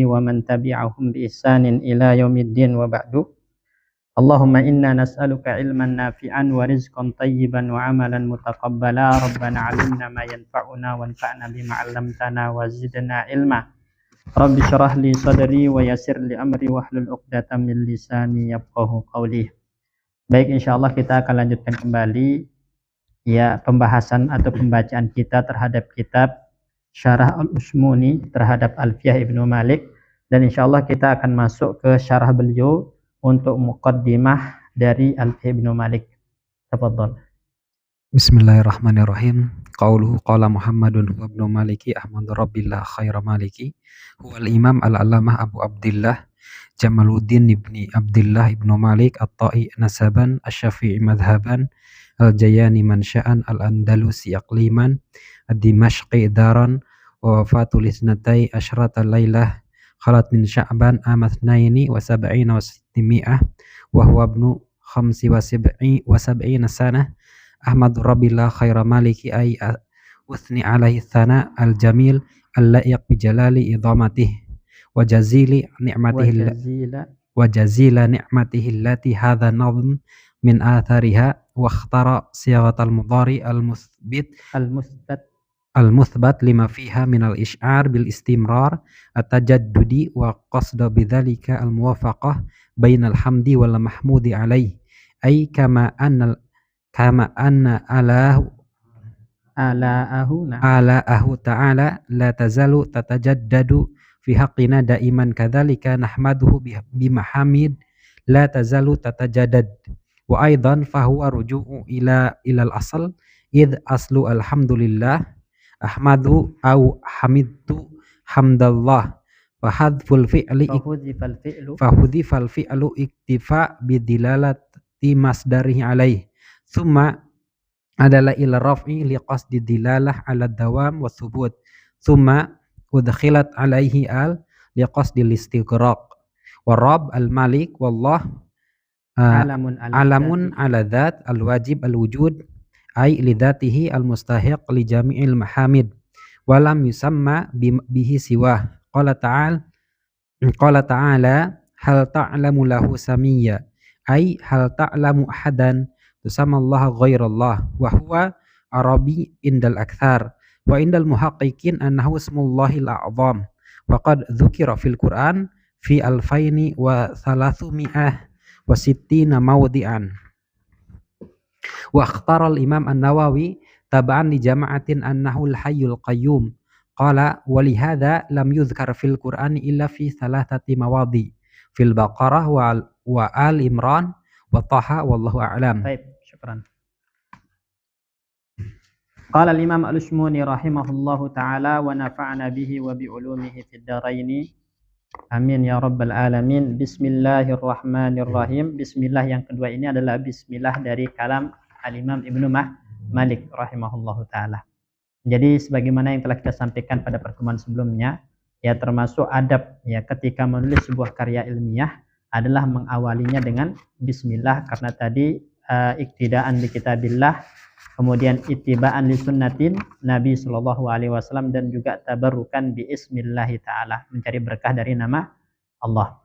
ومن تبعهم بإحسان إلى يوم الدين وبعد. اللهم إنا نسألك علما نافعا ورزقا طيبا وعملا متقبلا. ربنا علمنا ما ينفعنا وانفعنا بما علمتنا وزدنا علما. رب اشرح لي صدري ويسر لي أمري واhlul 'uqdatam min lisani yafqahu qawli. Baik, insyaallah kita akan lanjutkan kembali ya pembahasan atau pembacaan kita terhadap kitab Syarah Al-Ushmuni terhadap Alfiyah Ibnu Malik, dan insyaallah kita akan masuk ke syarah beliau untuk muqaddimah dari Alfiyah Ibnu Malik. Tafadhal. Bismillahirrahmanirrahim. Qauluhu qala Muhammadun wa Ibnu Maliki Ahmadu Rabbillah khaira maliki huwal imam al-allamah Abu Abdillah Jamaluddin ibni Abdillah ibnu Malik at-Ta'i nasaban asy-Syafi'i madhaban al-Jayani mansya'an al-Andalusi aqliman ad-Dimashqi daran wa wafatul isnatai asyrata lailah khalat min Sya'ban amathnaini wa sab'ina wa sitimi'ah wa huwa ibnu khamsi wa sab'ina sanah Ahmad Rabbillah khaira maliki ay uthni alaihi thana al-jamil al-la'iq bi jalali idhamatih wa jazila ni'matihi allati hadha nadhm min athariha wa ikhtara siyaghatal mudhari al-muthbat lima fiha min al-ish'ar bil istimrar at-tajaddudi wa qasda bidzalika al-muwafaqah bainal hamdi wal mahmudi alaih ay kama anna alaahu ta'ala la tazalu tatajaddadu fi haqqina daiman kadzalika nahmaduhu bimahamid la tazalu tatajaddad wa aidan fahuwa ruju'u ilal asl id aslu alhamdulillah ahmadu au hamidtu hamdallah fa hadful fi'li fa hudhifal fi'lu iktifa bidilalati masdarihi alaih thumma adalah ila raf'i liqasdi dilalah ala dawam wa thubut thumma udkhilat alaihi al liqasdi listighraq wa rabb al malik wallah alamun ala dzat al wajib al wujud ay li dzatihi al mustahiq li jami'il mahamid wa lam yusamma bihi siwa qala ta'ala hal ta'lamu lahu samiyya ay hal ta'lamu ahadan tusamallaha ghairallah wa huwa arabi indal akthar wa indal muhaqqiqin annahu ismullahil a'zam wa qad dzukira fil Qur'an fi alfaini wa thalathumiyah wa sittina mawdi'an wa ikhtara al-imam an-Nawawi tab'an li jama'atin annahu al-hayyul qayyum qala wa li hadha lam yudhkar fil Qur'an illa fi thalathati mawadi fil Baqarah wa Al-Imran wa Taha wallahu a'lam. Baik, syukran. Qala al-Imam Al-Ushmuni rahimahullahu ta'ala wa nafa'na bihi wa bi ulumihi fid dharain. Amin ya rabbal alamin. Bismillahirrahmanirrahim. Bismillah yang kedua ini adalah bismillah dari kalam al-Imam Ibnu Malik rahimahullahu ta'ala. Jadi sebagaimana yang telah kita sampaikan pada pertemuan sebelumnya, ya termasuk adab ya ketika menulis sebuah karya ilmiah adalah mengawalinya dengan bismillah, karena tadi iktidaan bi kitabillah, kemudian ittiba'an li sunnatin Nabi sallallahu alaihi wasallam, dan juga tabarrukan bi ismillahi ta'ala, mencari berkah dari nama Allah.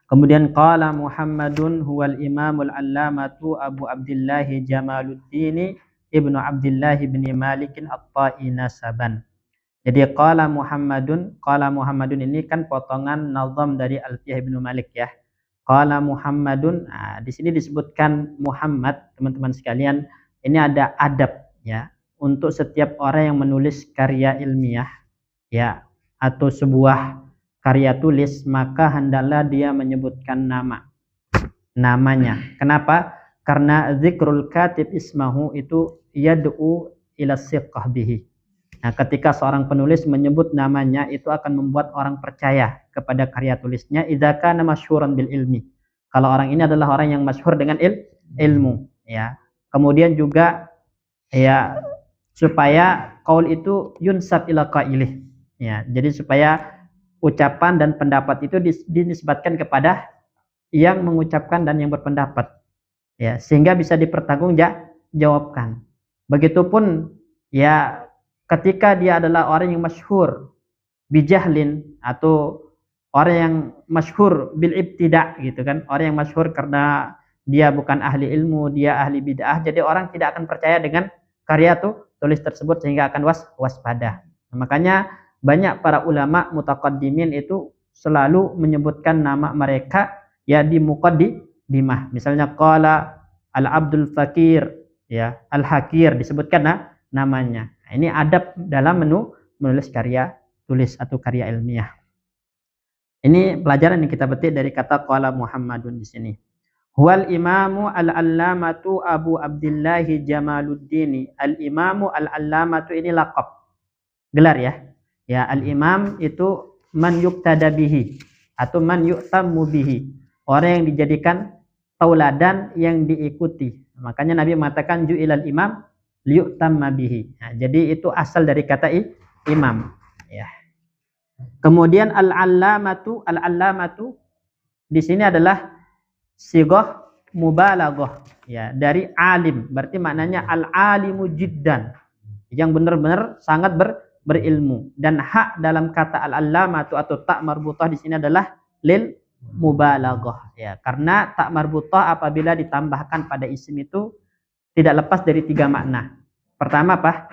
Kemudian qala Muhammadun huwal imamul allamatu Abu Abdillah Jamaluddin ibnu Abdillah ibn Malik at-Ta'i nasaban. Jadi qala Muhammadun ini kan potongan nazam dari Alfiyah Ibnu Malik ya. Qala Muhammadun, di sini disebutkan Muhammad, teman-teman sekalian. Ini ada adab ya untuk setiap orang yang menulis karya ilmiah ya atau sebuah karya tulis, maka hendaklah dia menyebutkan namanya. Kenapa? Karena zikrul katib ismahu itu yad'u ila siqah bihi. Nah, ketika seorang penulis menyebut namanya, itu akan membuat orang percaya kepada karya tulisnya. Idza kana masyhuran bil ilmi. Kalau orang ini adalah orang yang masyhur dengan ilmu ya. Kemudian juga ya supaya qaul itu yunsab ila qailih. Ya, jadi supaya ucapan dan pendapat itu dinisbatkan kepada yang mengucapkan dan yang berpendapat. Ya, sehingga bisa dipertanggungjawabkan. Begitupun ya ketika dia adalah orang yang masyhur bijahlin atau orang yang masyhur bil ibtida gitu kan, orang yang masyhur karena dia bukan ahli ilmu, dia ahli bid'ah, jadi orang tidak akan percaya dengan karya tulis tersebut sehingga akan waspada. Nah, makanya banyak para ulama mutaqaddimin itu selalu menyebutkan nama mereka ya di muqaddimah. Misalnya qala al-Abdul Fakir, ya, Al-Hakir disebutkan namanya. Nah, ini adab dalam menulis karya tulis atau karya ilmiah. Ini pelajaran yang kita petik dari kata qala Muhammadun di sini. Huwal imamu al-allamatu Abu Abdullah Jamaluddin. Al-imamu al-allamatu ini laqab. Gelar ya. Ya, al-imam itu man yuqtada bihi atau man yu'tammu bihi. Orang yang dijadikan tauladan yang diikuti. Makanya Nabi mengatakan ju'ilal imam liyu'tamma bihi. Nah, jadi itu asal dari kata imam, ya. Kemudian al-allamatu di sini adalah sighah mubalaghah, ya, dari alim. Berarti maknanya al-alimu jiddan, yang benar-benar sangat berilmu. Dan hak dalam kata al-allamatu atau tak marbutah di sini adalah lil mubalaghah, ya, karena tak marbutah apabila ditambahkan pada isim itu tidak lepas dari 3 makna. Pertama apa?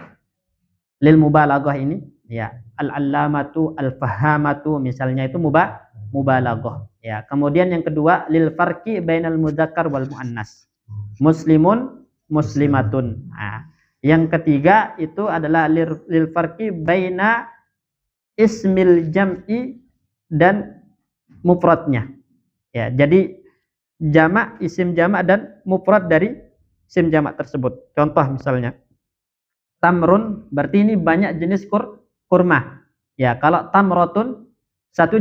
Lil mubalaghah ini, ya, al-allamatu, al-fahamatu misalnya itu mubalaghah, ya. Kemudian yang kedua lil farqi bainal mudzakkar wal muannas. Muslimun, muslimatun. Nah, yang ketiga itu adalah lil farqi baina ismil jam'i dan mufradnya. Ya, jadi jamak, isim jamak dan mufrad dari isim jamak tersebut. Contoh misalnya tamrun, berarti ini banyak jenis kurma. Ya, kalau tamrotun satu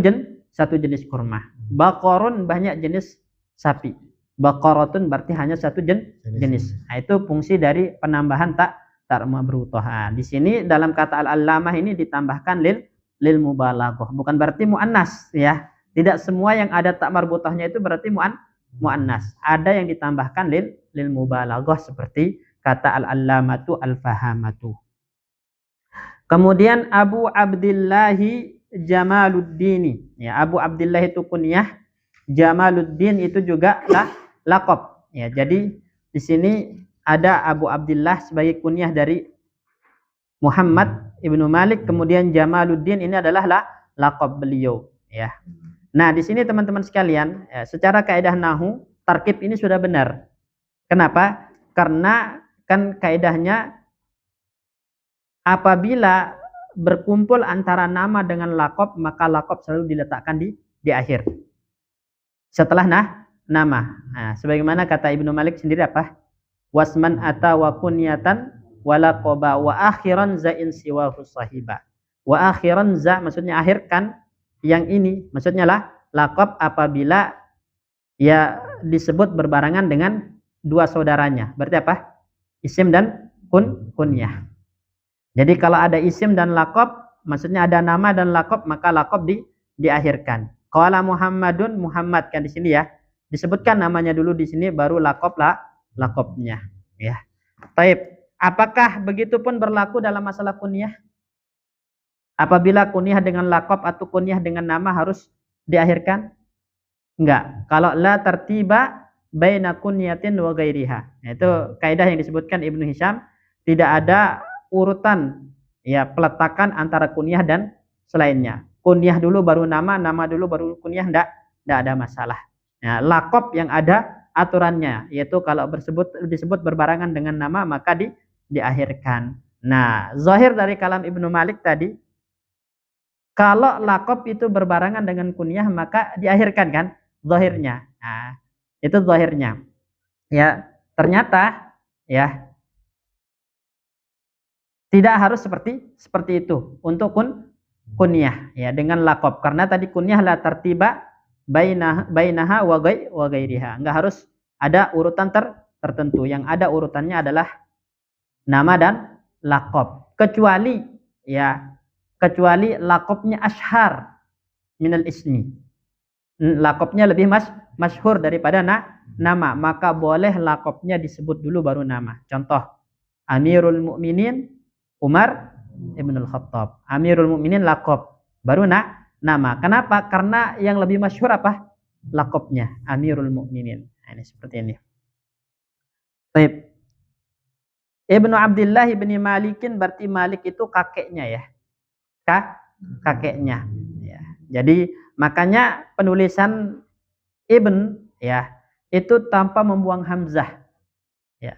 jenis kurma. Baqarun banyak jenis sapi. Baqaratun berarti hanya satu jenis. Nah, itu fungsi dari penambahan tak marbutah. Nah, di sini dalam kata al-allamah ini ditambahkan lil mubalaghah. Bukan berarti muannas, ya. Tidak semua yang ada tak marbutahnya itu berarti muannas. Ada yang ditambahkan lil mubalaghah seperti kata al-allamatu al-fahamatu. Kemudian Abu Abdullah Jamaluddin. Ya, Abu Abdullah itu kunyah, Jamaluddin itu juga laqab. Ya, jadi di sini ada Abu Abdullah sebagai kunyah dari Muhammad ibnu Malik, kemudian Jamaluddin ini adalah laqab beliau, ya. Nah, di sini teman-teman sekalian, ya, secara kaidah nahwu tarkib ini sudah benar. Kenapa? Karena kan kaidahnya apabila berkumpul antara nama dengan laqab, maka laqab selalu diletakkan di akhir. Setelah nama. Nah, sebagaimana kata Ibnu Malik sendiri apa? Wasman ata wa kunyatan wa laqaba wa akhiran za'in siwahu sahiba. Wa akhiran za maksudnya akhir kan yang ini, maksudnya laqab apabila ya disebut berbarengan dengan dua saudaranya. Berarti apa? Isim dan kunyah. Jadi kalau ada isim dan laqab, maksudnya ada nama dan laqab, maka laqab diakhirkan. Qala Muhammadun, Muhammad kan di sini ya. Disebutkan namanya dulu di sini baru laqabnya, ya. Taib. Apakah begitu pun berlaku dalam masalah kunyah? Apabila kunyah dengan laqab atau kunyah dengan nama harus diakhirkan? Enggak. Kalau la tartiba baina kunyatin wa ghairiha. Itu kaidah yang disebutkan Ibnu Hisham, tidak ada urutan, ya, peletakan antara kunyah dan selainnya. Kunyah dulu baru nama, nama dulu baru kunyah, enggak ada masalah. Ya, laqab yang ada aturannya, yaitu kalau disebut berbarengan dengan nama maka diakhirkan. Nah, zahir dari kalam Ibnu Malik tadi, kalau laqab itu berbarengan dengan kunyah maka diakhirkan kan zahirnya. Nah, itu zahirnya. Ya, ternyata ya tidak harus seperti itu untuk kunyah, ya, dengan laqab. Karena tadi kunyah la tartiba bainaha wa ghairiha. Enggak harus ada urutan tertentu. Yang ada urutannya adalah nama dan laqab. Kecuali laqabnya ashhar minal ismi. Laqabnya lebih masyhur daripada nama, maka boleh laqabnya disebut dulu baru nama. Contoh, Amirul Mukminin Umar ibn al-Khattab. Amirul Mukminin laqab, baru nama. Kenapa? Karena yang lebih masyhur apa? Lakopnya Amirul Mukminin. Nah, ini seperti ini. Baik. Ibnu Abdullah ibni Malikin, berarti Malik itu kakeknya ya. Kakeknya. Ya. Jadi makanya penulisan Ibn ya itu tanpa membuang hamzah. Ya.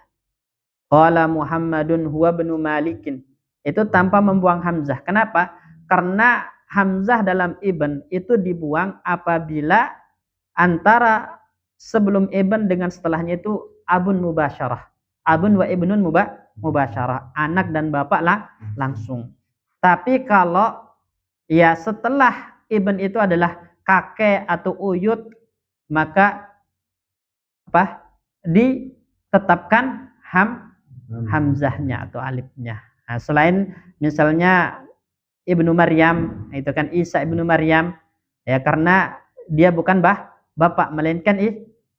Qala Muhammadun huwa ibnu Malikin. Itu tanpa membuang hamzah. Kenapa? Karena hamzah dalam Ibn itu dibuang apabila antara sebelum Ibn dengan setelahnya itu abun mubasyarah. Abun wa ibnun mubasyarah. Anak dan bapak langsung. Tapi kalau ya setelah Ibn itu adalah kakek atau uyut, maka apa? Ditetapkan hamzahnya atau alifnya. Nah, selain misalnya Ibnu Maryam, itu kan Isa Ibnu Maryam, ya karena dia bukan bapak melainkan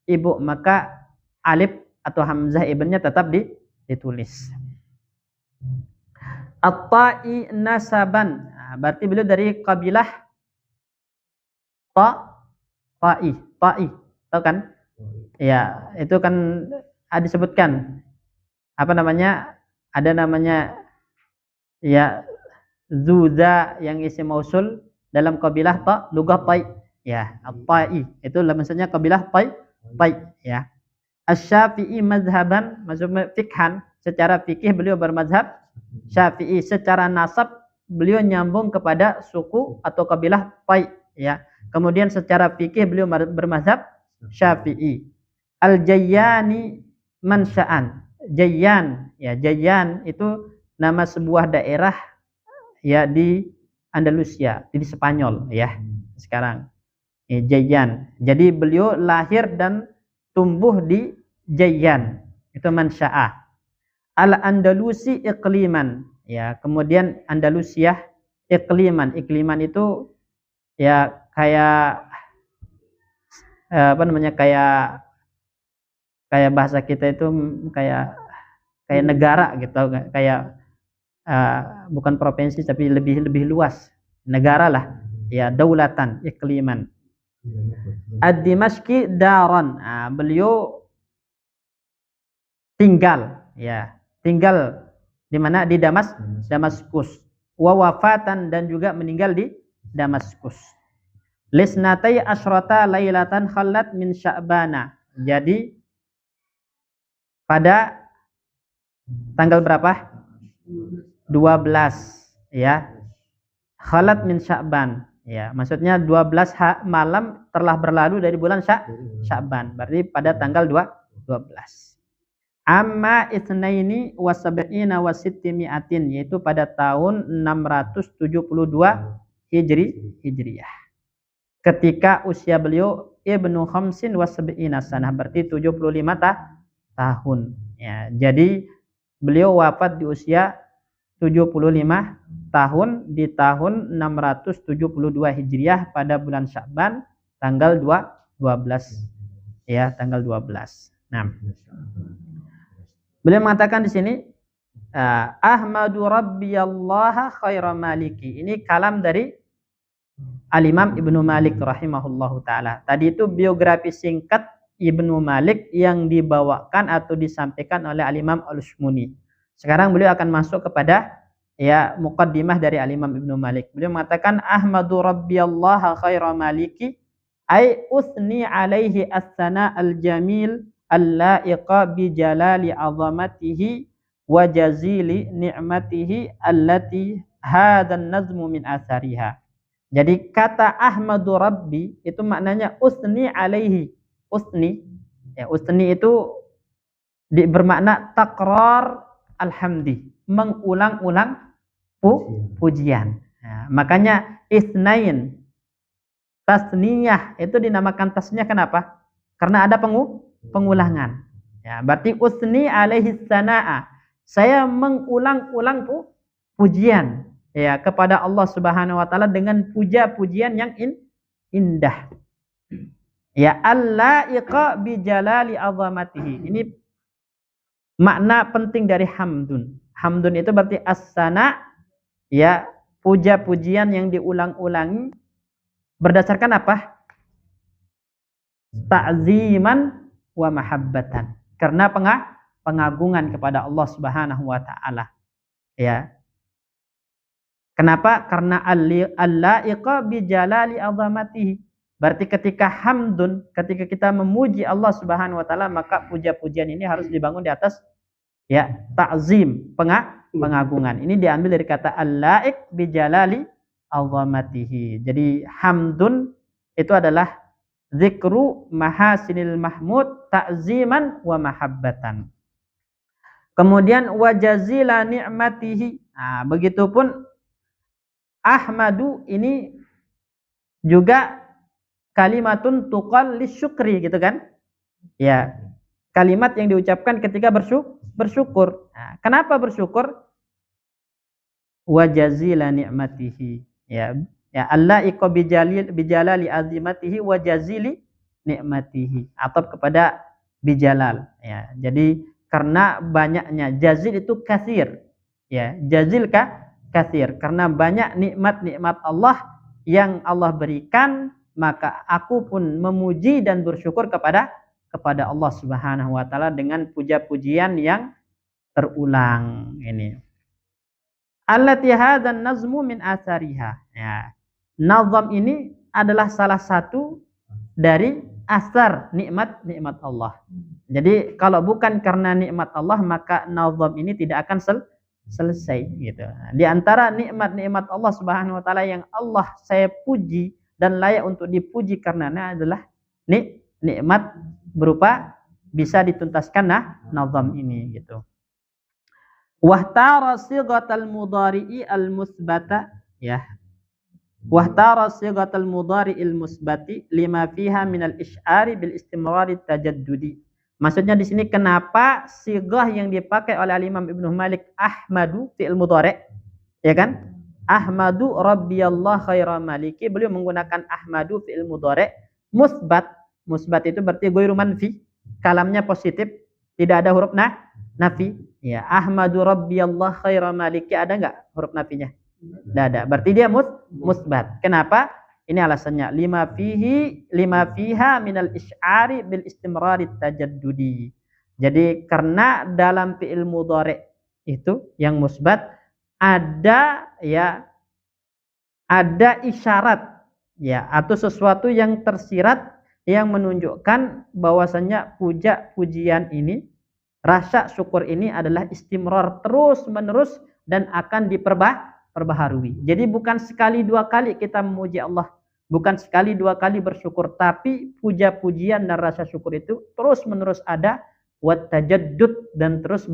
ibu, maka alif atau hamzah ibnnya tetap ditulis. At-ta'i nasaban, nah, berarti beliau dari kabilah ta'i, tahu kan? Ya, itu kan disebutkan apa namanya? Ada namanya ya Zuza yang isim mausul dalam kabilah lugah Tai. Ya, at-Tai. Itu maksudnya kabilah Tai ya. Asy-Syafi'i mazhaban, maksudnya fikhan, secara fikih beliau bermazhab Syafi'i, secara nasab beliau nyambung kepada suku atau kabilah Tai ya. Kemudian secara fikih beliau bermazhab Syafi'i. Al-Jayyani mansya'an. Jayyan, ya Jayyan itu nama sebuah daerah ya di Andalusia, di Spanyol ya sekarang. Jayyan. Jadi beliau lahir dan tumbuh di Jayyan. Itu mansya'ah. Al-Andalusi ikliman, ya. Kemudian Andalusia ikliman. Ikliman itu ya kayak apa namanya? Kayak bahasa kita itu kayak negara gitu, kayak bukan provinsi tapi lebih luas, negara lah ya, daulatan ikliman. Ad-Dimashqi daran, beliau tinggal di mana? Di Damaskus. Wa wafatan, dan juga meninggal di Damaskus. Lisnatai asyrata lailatan khallat min Sya'bana. Jadi pada tanggal berapa? 12 ya. Khalat min Sya'ban ya. Maksudnya 12 malam telah berlalu dari bulan Sya'ban. Berarti pada tanggal 12. Amma itsnaini wa sab'ina wa sittimi'atin, yaitu pada tahun 672 Hijriyah. Ketika usia beliau ibnu khamsin wa sab'ina sanah, berarti 75 tahun ya. Jadi beliau wafat di usia 75 tahun di tahun 672 Hijriah pada bulan Sya'ban tanggal 12 ya, tanggal 12. Nah, beliau mengatakan di sini Ahmadu Rabbiyallah khaira maliki. Ini kalam dari Al-Imam Ibnu Malik rahimahullahu taala. Tadi itu biografi singkat Ibnu Malik yang dibawakan atau disampaikan oleh Al-Imam Al-Ushmuni. Sekarang beliau akan masuk kepada ya muqaddimah dari Al-Imam Ibnu Malik. Beliau mengatakan Ahmadu Rabbiyallah khaira maliki, ay usni alaihi as-sana al-jamil al-la'iqa bi jalali azamatihi wa jazili ni'matihi allati hadan nazmu min asariha. Jadi kata Ahmadu Rabbi itu maknanya usni alaihi. Usni, ya usni itu bermakna takrar alhamdi, mengulang-ulang pujian. Nah, makanya isnain tasniyah itu dinamakan tasniyah, kenapa? Karena ada pengulangan. Ya, berarti usni alaihi sanaa, saya mengulang-ulang pujian ya kepada Allah Subhanahu wa taala dengan puja-pujian yang indah. Ya, al-la'iqa bi jalali azamatihi. Ini makna penting dari hamdun. Hamdun itu berarti as-sana, ya puja-pujian yang diulang-ulangi Berdasarkan apa? Ta'ziman wa mahabbatan. Karena pengagungan kepada Allah Subhanahu wa taala. Ya. Kenapa? Karena al-laiqa bi jalali azamatihi. Berarti ketika hamdun, ketika kita memuji Allah Subhanahu wa taala, maka puja-pujian ini harus dibangun di atas ya ta'zim, pengagungan. Ini diambil dari kata al-laik bi jalali azamatihi. Jadi hamdun itu adalah zikru mahasinil mahmud ta'ziman wa mahabbatan. Kemudian wajazila ni'matihi. Nah, begitupun ahmadu ini juga kalimatun tuqal lisyukri gitu kan? Ya. Kalimat yang diucapkan ketika bersyukur. Nah, kenapa bersyukur? Wajazila ni'matihi. Ya. Ya, Allah iqa bijalali azimatihi wajazili ni'matihi. Atau kepada bijalal. Ya. Jadi karena banyaknya jazil itu katsir. Ya, jazil katsir. Karena banyak nikmat-nikmat Allah yang Allah berikan, maka aku pun memuji dan bersyukur kepada Allah Subhanahu wa taala dengan puja-pujian yang terulang ini. Allati hadzan nazmu min athariha. Ya. Nazam ini adalah salah satu dari asar nikmat-nikmat Allah. Jadi kalau bukan karena nikmat Allah, maka nazam ini tidak akan selesai gitu. Di antara nikmat-nikmat Allah Subhanahu wa taala yang Allah saya puji dan layak untuk dipuji karenanya adalah nikmat berupa bisa dituntaskan nazam ini gitu. Wahtara sighatal mudhari'i al-musbata ya. Wahtara sighatal mudhari'il musbati lima fiha minal isy'ari bil istimrari tajaddudi. Maksudnya di sini kenapa sighah yang dipakai oleh Imam Ibnu Malik ahmadu fi'il mudhari' ya kan? Ahmadu rabbiyallah khaira maliki. Beliau menggunakan ahmadu fi'il mudhari' musbat. Musbat itu berarti ghairu manfi. Kalamnya positif, tidak ada huruf nafi. Ya, ahmadu rabbiyallah khaira maliki, ada enggak huruf nafinya? Tidak ada. Berarti dia musbat. Kenapa? Ini alasannya. Lima fiha minal isy'ari bil istimrari tajaddudi. Jadi karena dalam fi'il mudhari' itu yang musbat ada isyarat ya atau sesuatu yang tersirat yang menunjukkan bahwasannya pujian ini, rasa syukur ini adalah istimrar terus menerus dan akan diperbaharui. Jadi bukan sekali dua kali kita memuji Allah, bukan sekali dua kali bersyukur, tapi puja-pujian dan rasa syukur itu terus menerus ada, wat tajaddud dan terus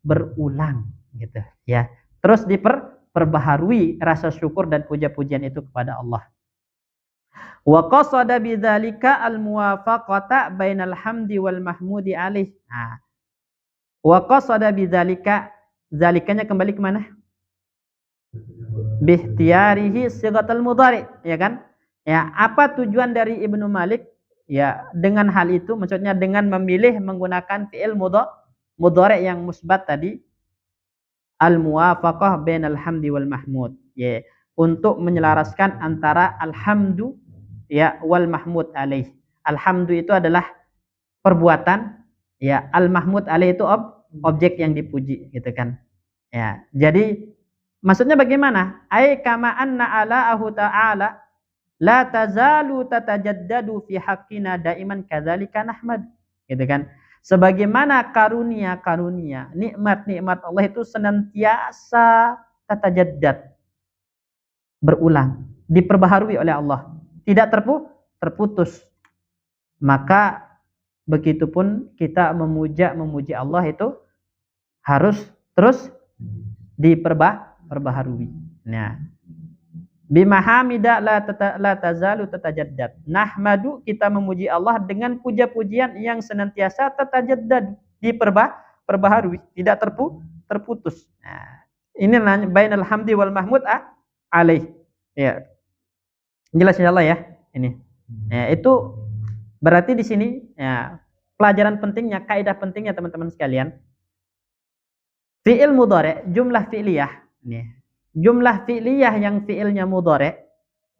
berulang gitu ya. Terus diperbaharui rasa syukur dan puja-pujian itu kepada Allah. Wa qasada bidzalika al-muwafaqata bainal hamdi wal mahmudi alaih. Nah, wa qasada bidzalika, zalikanya kembali ke mana? Bihtiyarihi sighatal mudhari, ya kan? Ya, apa tujuan dari Ibnu Malik? Ya, dengan hal itu maksudnya dengan memilih menggunakan fi'il mudhari yang musbat tadi, al-muwafaqah bainal hamdi wal mahmud. Ya, untuk menyelaraskan antara alhamdu ya wal mahmud alaih. Alhamdu itu adalah perbuatan, ya al-mahmud alaih itu objek yang dipuji gitu kan. Ya, jadi maksudnya bagaimana? Ai kama anna ala'ahu ta'ala la tazalu tatajaddadu fi haqqina daiman kadzalika nahmad. Gitu kan? Sebagaimana karunia-karunia, nikmat-nikmat Allah itu senantiasa tatajaddad, berulang, diperbaharui oleh Allah, tidak terputus. Maka begitupun kita memuji Allah itu harus terus diperbaharui. Nah, bimahamida la tazalu tatajaddad. Nahmadu, kita memuji Allah dengan puja-pujian yang senantiasa tatajaddad, diperbaharui, tidak terputus. Nah, ini namanya bainal hamdi wal mahmud alaih. Ya. Jelas insyaallah ya ini. Ya, itu berarti di sini ya pelajaran pentingnya, kaidah pentingnya teman-teman sekalian. Fi'il mudhari, jumlah fi'liyah. Nih. Jumlah fi'liyah yang fi'ilnya mudhari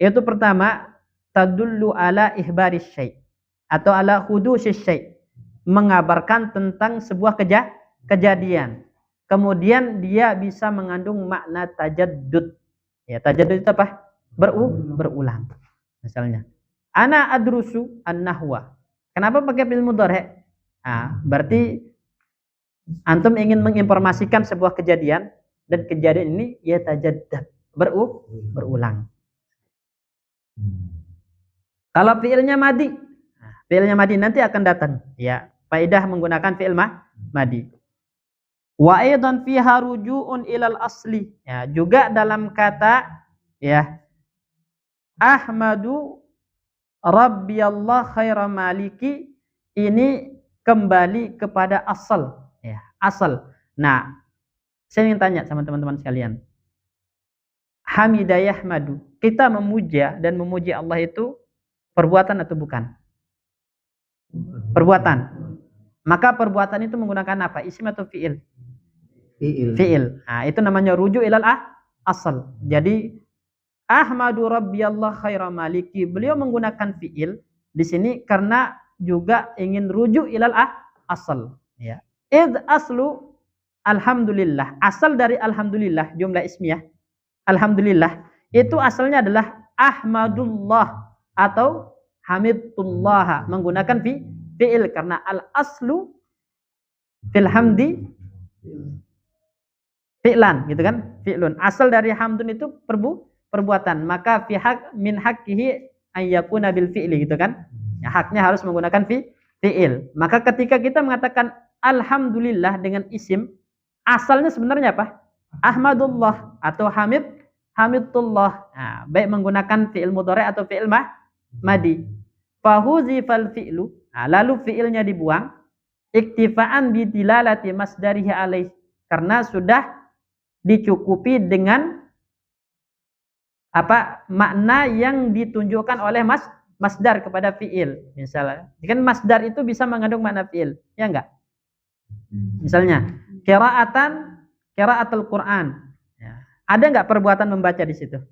itu pertama tadullu ala ihbaris syai' atau ala hudusis syai', mengabarkan tentang sebuah kejadian. Kemudian dia bisa mengandung makna tajaddud. Ya, tajaddud itu apa? Berulang. Misalnya, ana adrusu an-nahwa. Kenapa pakai fi'il mudhari'? Berarti antum ingin menginformasikan sebuah kejadian dan kejadian ini ya tajaddad, berulang. Kalau fi'ilnya madi, fi'ilnya madi nanti akan datang. Ya, faedah menggunakan fi'il madi. Wa aidan fiha ruju'un ilal asli. Ya, juga dalam kata ya Ahmadu Rabbiyallah khaira maliki, ini kembali kepada asal, ya, asal. Nah, saya ingin tanya sama teman-teman sekalian. Hamida yahmadu, kita memuja dan memuji Allah itu perbuatan atau bukan? Perbuatan. Maka perbuatan itu menggunakan apa? Isim atau fi'il? Fi'il. Nah, itu namanya rujuk ilal asal. Jadi Ahmadu Rabbiyallah khaira maliki, beliau menggunakan fi'il di sini karena juga ingin rujuk ilal asal. Ya. Id aslu alhamdulillah. Asal dari alhamdulillah, jumlah ismiyah. Alhamdulillah itu asalnya adalah ahmadullah atau hamidullah, menggunakan fi'il karena al aslu fil hamdi fi'lan, gitu kan? Fi'lun. Asal dari hamdun itu perbuatan. Maka min haqqihi ayyakuna bil fi'li, gitu kan? Ya, haknya harus menggunakan fi'il. Maka ketika kita mengatakan alhamdulillah dengan isim, asalnya sebenarnya apa? Ahmadullah atau hamidullah. Nah, baik menggunakan fi'il mudhari' atau fi'il madi. Fahuzifal fi'lu. Nah, lalu fi'ilnya dibuang. Iktifa'an bidilalati masdarihi alaih. Karena sudah dicukupi dengan apa makna yang ditunjukkan oleh masdar kepada fi'il. Misalnya, kan masdar itu bisa mengandung makna fi'il, ya enggak? Misalnya, qiraatul Quran. Ya. Ada enggak perbuatan membaca di situ?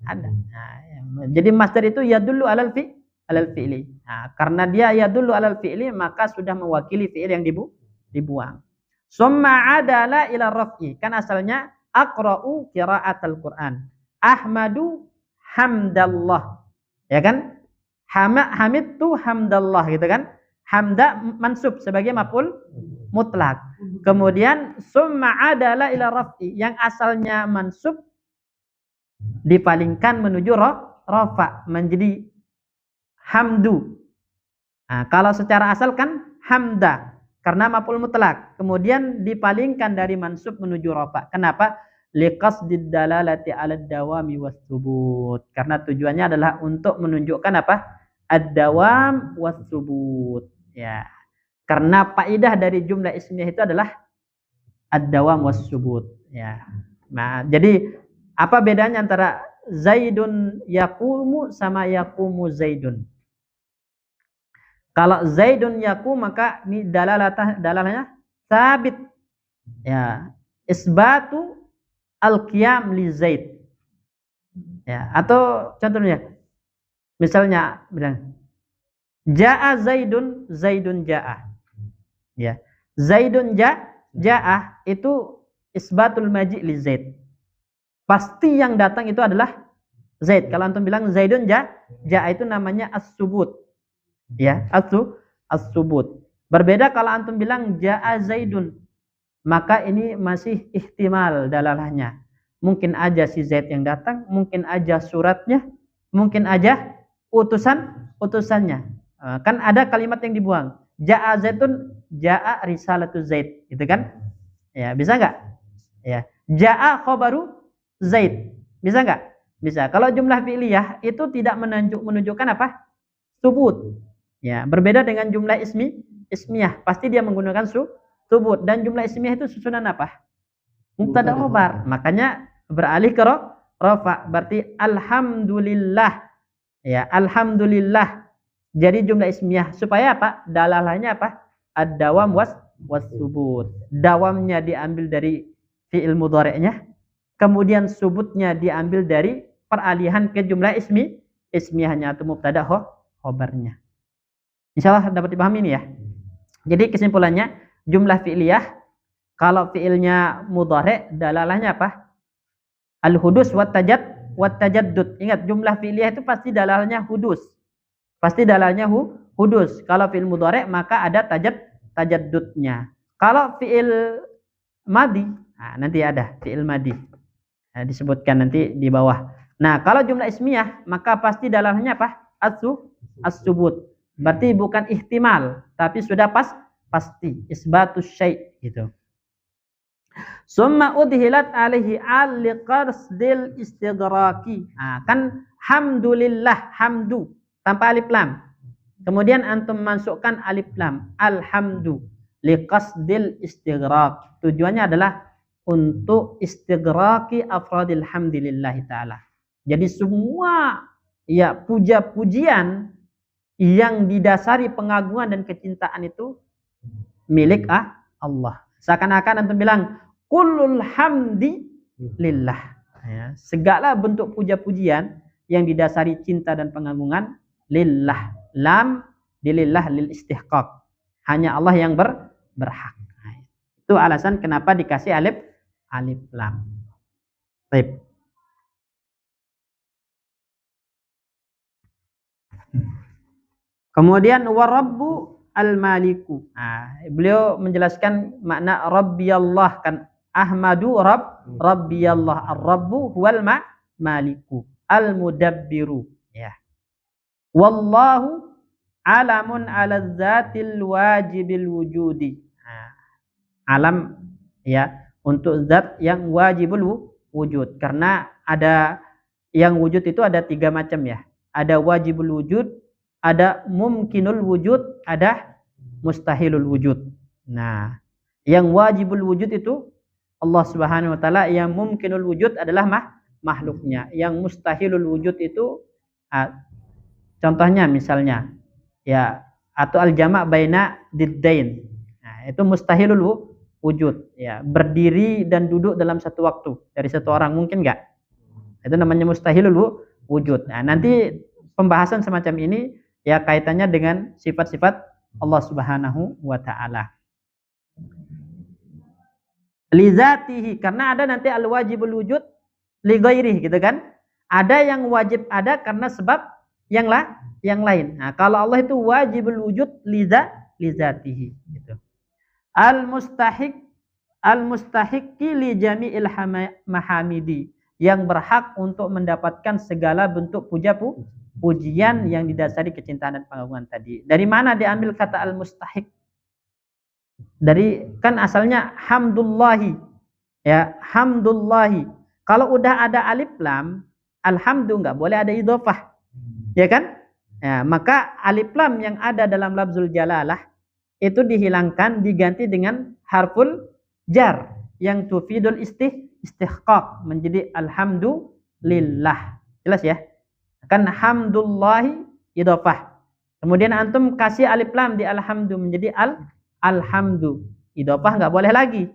Ada. Nah, jadi masdar itu yadullu alal fi'li. Nah, karena dia yadullu alal fi'li, maka sudah mewakili fi'il yang dibuang. Summa adala ila raf'i. Kan asalnya aqra'u qiraatul Quran. Ahmadu hamdallah. Ya kan? Hamidtu hamdallah, gitu kan? Hamda mansub sebagai maf'ul mutlak. Kemudian summa adala ila raf'i, yang asalnya mansub dipalingkan menuju rafa menjadi hamdu. Nah, kalau secara asal kan hamda karena maf'ul mutlak, kemudian dipalingkan dari mansub menuju rafa. Kenapa? Liqasdid dalalati 'alad dawami was tsubut. Karena tujuannya adalah untuk menunjukkan apa? Ad-dawam was tsubut. Ya. Karena faedah dari jumlah ismiyah itu adalah ad-dawam was tsubut. Ya. Nah, jadi apa bedanya antara Zaidun yaqumu sama yaqumu Zaidun? Kalau Zaidun yaqum, maka ini dalalahnya sabit. Ya, isbatu al-qiyam li Zaid. Ya, atau contohnya misalnya bilang jaa Zaidun, Zaidun jaa. Ya. Zaidun jaa itu isbatul maji' li Zaid. Pasti yang datang itu adalah Zaid. Kalau antum bilang Zaidun jaa itu namanya as-subut. Ya, as-subut. Berbeda kalau antum bilang jaa Zaidun, maka ini masih ihtimal dalalahnya. Mungkin aja si Zaid yang datang, mungkin aja suratnya, mungkin aja utusannya. Kan ada kalimat yang dibuang. Jaa Zaidun, jaa risalatu Zaid, gitu kan? Ya, bisa enggak? Ya. Jaa khabaru Zaid. Bisa enggak? Bisa. Kalau jumlah fi'liyah itu tidak menunjukkan apa? Subut. Ya, berbeda dengan jumlah ismiyah, pasti dia menggunakan subut, dan jumlah ismiyah itu susunan apa? Mubtada khobar. Makanya beralih ke rafa, berarti alhamdulillah. Ya, alhamdulillah. Jadi jumlah ismiyah supaya apa? Dalalahnya apa? Ad-dawam was subut. Dawamnya diambil dari fi'il mudhari'nya, kemudian subutnya diambil dari peralihan ke jumlah ismiyahnya atau mubtada khobarnya. Insyaallah dapat dipahami ini ya. Jadi kesimpulannya jumlah fi'liyah kalau fi'ilnya mudhari dalalahnya apa? Al-hudus wat tajaddud. Ingat jumlah fi'liyah itu pasti dalalahnya hudus. Pasti dalalahnya hudus. Kalau fi'il mudhari maka ada tajaddudnya. Kalau fi'il madi, nah, nanti ada fi'il madi. Nah, disebutkan nanti di bawah. Nah, kalau jumlah ismiyah maka pasti dalalahnya apa? As-subut. Berarti bukan ihtimal, tapi sudah pasti. Isbatus syai' gitu. Summa udhilat alaihi al-liqarsdil istighraqi. Nah, kan hamdulillah, hamdu tanpa alif lam. Kemudian antum masukkan alif lam, alhamdu liqasdil istighraq. Tujuannya adalah untuk istighraqi afradil hamdilillah taala. Jadi semua ya puja-pujian yang didasari pengagungan dan kecintaan itu milik Allah. Seakan-akan antum bilang kullul hamdi lillah. Ya, segala bentuk puja-pujian yang didasari cinta dan pengagungan lillah. Lam dilillah lil istihqaq. Hanya Allah yang berhak. Nah, itu alasan kenapa dikasih alif lam. Baik. Kemudian warabbu al-maliku. Nah, beliau menjelaskan makna rabbiyallah kan ahmadu rabbiyallah ar-rabbu huwal maliku al-mudabbiru ya. Wallahu alamun ala dzatil wajibil wujudi. Nah, alam ya untuk zat yang wajibul wujud karena ada yang wujud itu ada 3 macam ya. Ada wajibul wujud, ada mumkinul wujud, ada mustahilul wujud. Nah, yang wajibul wujud itu Allah Subhanahu wa taala, yang mumkinul wujud adalah makhluknya. Yang mustahilul wujud itu contohnya misalnya ya atau al-jama' baina diddain. Nah, itu mustahilul wujud ya, berdiri dan duduk dalam satu waktu dari satu orang mungkin enggak? Itu namanya mustahilul wujud. Nah, nanti pembahasan semacam ini ya kaitannya dengan sifat-sifat Allah Subhanahu wa taala. Li dzatihi, karena ada nanti al-wajibul wujud li ghairihi gitu kan? Ada yang wajib ada karena sebab yang lain. Nah, kalau Allah itu wajibul wujud li dzatihi gitu. Al-mustahiqqi li jami'il mahamidi, yang berhak untuk mendapatkan segala bentuk pujian yang didasari kecintaan dan pengagungan tadi. Dari mana diambil kata al-mustahiq? Dari kan asalnya hamdullahi. Ya, hamdullahi. Kalau udah ada alif lam, alhamdu enggak boleh ada idhofah. Ya kan? Ya, maka alif lam yang ada dalam lafzul jalalah itu dihilangkan, diganti dengan harful jar yang tufidul istihqaq menjadi alhamdulillah. Jelas ya? Kan hamdullahi idhofah. Kemudian antum kasih alif lam di alhamdu menjadi alhamdu. Idhofah enggak boleh lagi.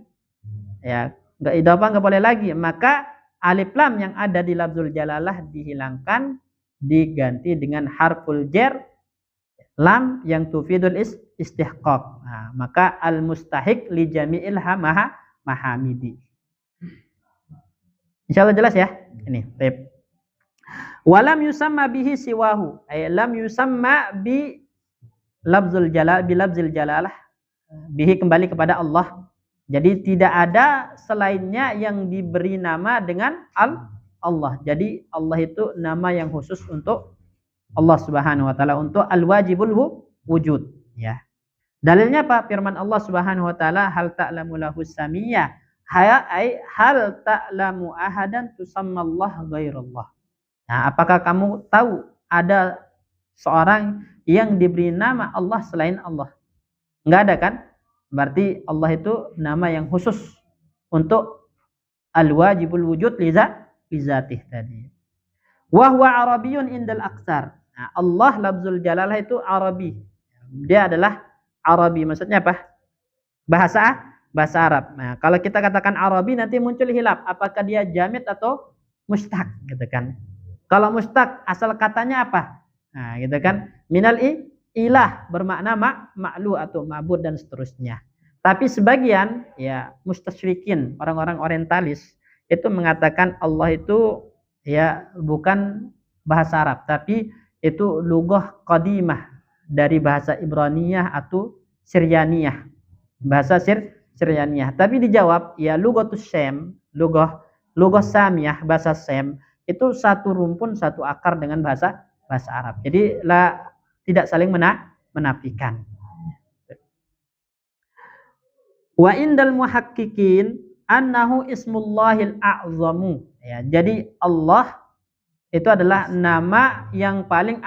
Ya, enggak idhofah enggak boleh lagi. Maka alif lam yang ada di lafzul jalalah dihilangkan, diganti dengan harful jar lam yang tufidul istihqaq. Nah, maka al-mustahiq li jami'il mahamidi. Insyaallah jelas ya? Ini, baik. Walam yusamma bihi siwahu, ay lam yusamma bi lafzul jalal bi lafzil jalalah, bihi kembali kepada Allah. Jadi tidak ada selainnya yang diberi nama dengan Allah. Jadi Allah itu nama yang khusus untuk Allah Subhanahu wa taala, untuk al-wajibul wujud ya. Dalilnya apa? Firman Allah Subhanahu wa taala, hal ta'lamu lahu samiyya, hal ta'lamu ahadan tusammallah ghairallah. Nah, apakah kamu tahu ada seorang yang diberi nama Allah selain Allah? Enggak ada kan? Berarti Allah itu nama yang khusus untuk al-wajibul wujud li zatih tadi. Wa huwa arabiyyun indal aksar. Nah, Allah lafzul jalalah itu Arabi. Dia adalah Arabi. Maksudnya apa? Bahasa Arab. Nah, kalau kita katakan Arabi nanti muncul hilaf, apakah dia jamid atau mustaq gitu kan. Kalau mustaq asal katanya apa? Nah, gitu kan. Minal ilah bermakna ma'lu atau ma'bud dan seterusnya. Tapi sebagian ya mustasyrikin, orang-orang orientalis itu mengatakan Allah itu ya bukan bahasa Arab, tapi itu lugah qadimah dari bahasa Ibraniyah atau Siryaniyah. Bahasa Siryaniyah. Tapi dijawab ya lugatus Syam, lugah Samiyah, bahasa Syam itu satu rumpun, satu akar dengan bahasa Arab. Jadi tidak saling menafikan. Wa indal muhaqqiqin annahu ismullahil a'zamu. Ya, jadi Allah itu adalah nama yang paling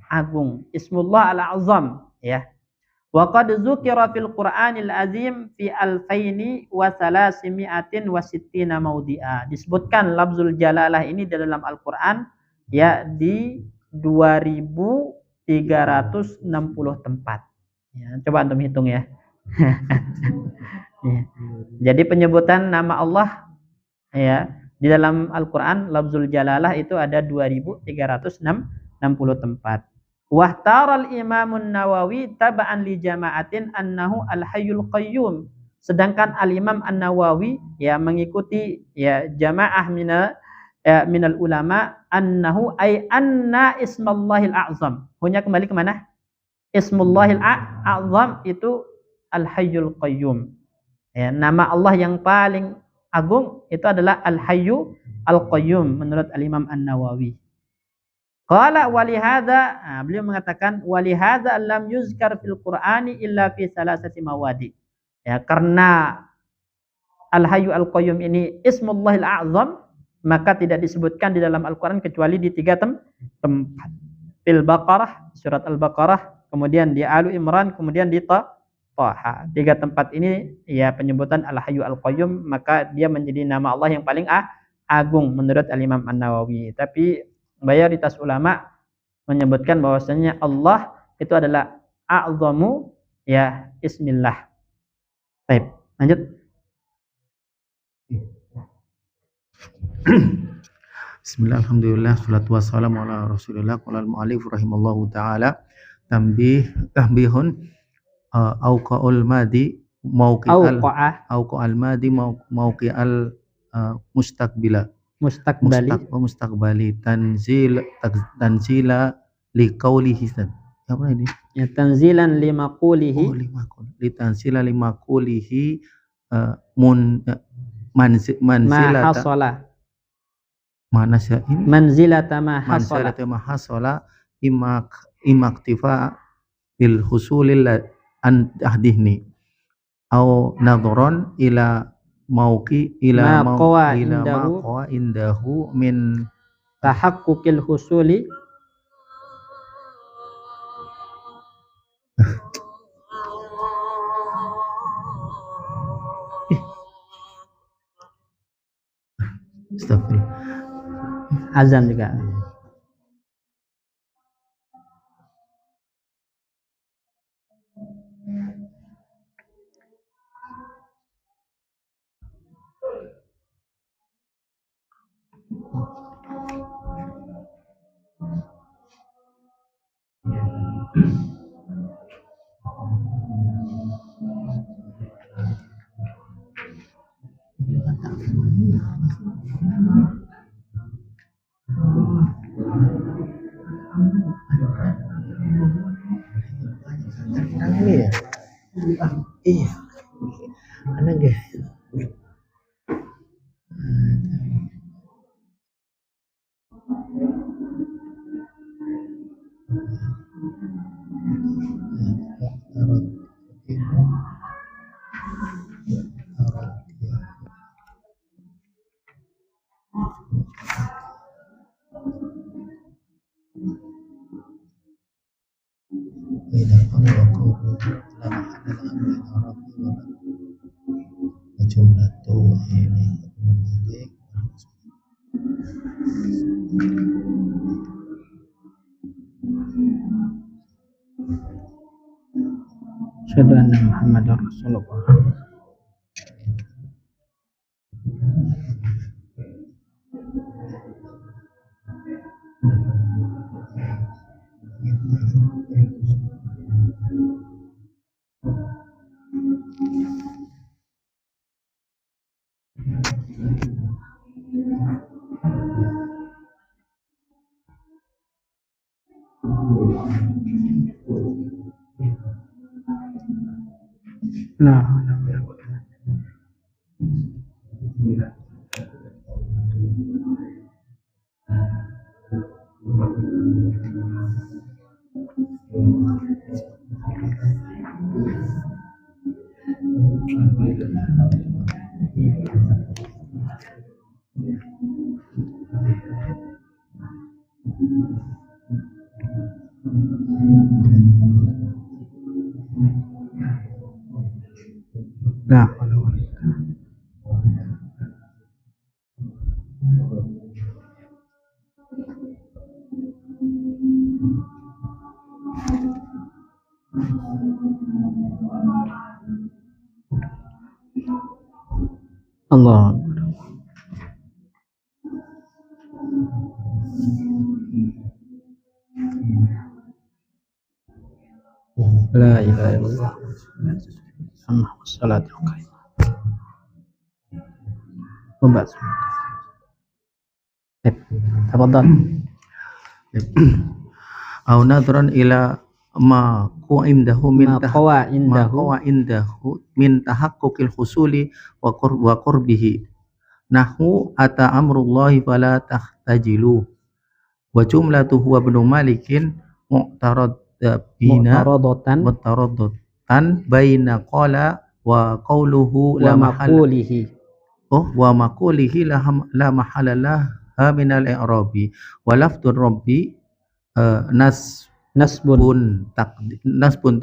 agung. Ismullah al-azam, ya. Wa qad dzukira fil Qur'anil azim fi alfaini wa salasimi'atin wa sittina maudi'a. Disebutkan lafzul jalalah ini di dalam Al-Qur'an ya di 2360 tempat. Ya, coba antum hitung ya. Ya. Jadi penyebutan nama Allah ya di dalam Al-Qur'an lafzul jalalah itu ada 2360 tempat. Wahtaral Imamun Nawawi taba'an li jama'atin annahu al-hayyul qayyum. Sedangkan Al-Imam An-Nawawi ya mengikuti ya jamaah minal ulama annahu ay anna ismallahil a'zam. Punya kembali ke mana? Ismullahil a'zam itu al-hayyul qayyum. Ya, nama Allah yang paling agung itu adalah al-hayyu al-qayyum menurut Al-Imam An-Nawawi. Qala walihada, beliau mengatakan walihada lam yuzkar fil Qur'ani illa fi salasati mawadi. Ya, karena Al-Hayyu Al-Qayyum ini ismullahil a'zam, maka tidak disebutkan di dalam Al-Qur'an kecuali di 3 tempat. Fil Baqarah, surat Al-Baqarah, kemudian di Ali Imran, kemudian di Taha. 3 tempat ini ya penyebutan Al-Hayyu Al-Qayyum, maka dia menjadi nama Allah yang paling agung menurut Al-Imam An-Nawawi. Tapi mayoritas ulama menyebutkan bahwasanya Allah itu adalah a'zamu ya ismillah. Baik, lanjut. Bismillah, alhamdulillah, salatu wassalamu ala rasulillah. Qala al-mu'allif rahimallahu ta'ala tambihun auqa'ul madi auqa'al madi mauqi'al mustaqbila mustaqbali tanzila liqaulihi. Apa ini? Ya tanzilan limaqulihi. Tanzila limaqulihi manzilata ma hasala imaktifa bil husulil an ahdihni au nadharan ila mauqi ila maqwa indahu min tahaqqukil husuli Astagfirullah. Azan juga. Ini ya? Iya. Ada nggak? Asyhadu anna Muhammadar Rasulullah. Nah, nah, Allah. La ilaha illallah. Muhammad sallallahu alaihi wasallam. Tafadhal. Au nadran ila ma indahu min min tahaqquqil husuli wa qurbihi. Nahu ata amrullahi fala tahtajilu. Wa jumlatuhu wa ibnu malikin mu'taradatan baina qala wa qawluhu la maqulihi wa maqulihi la mahalalah min al-i'rabi wa lafdur rabbi nasbun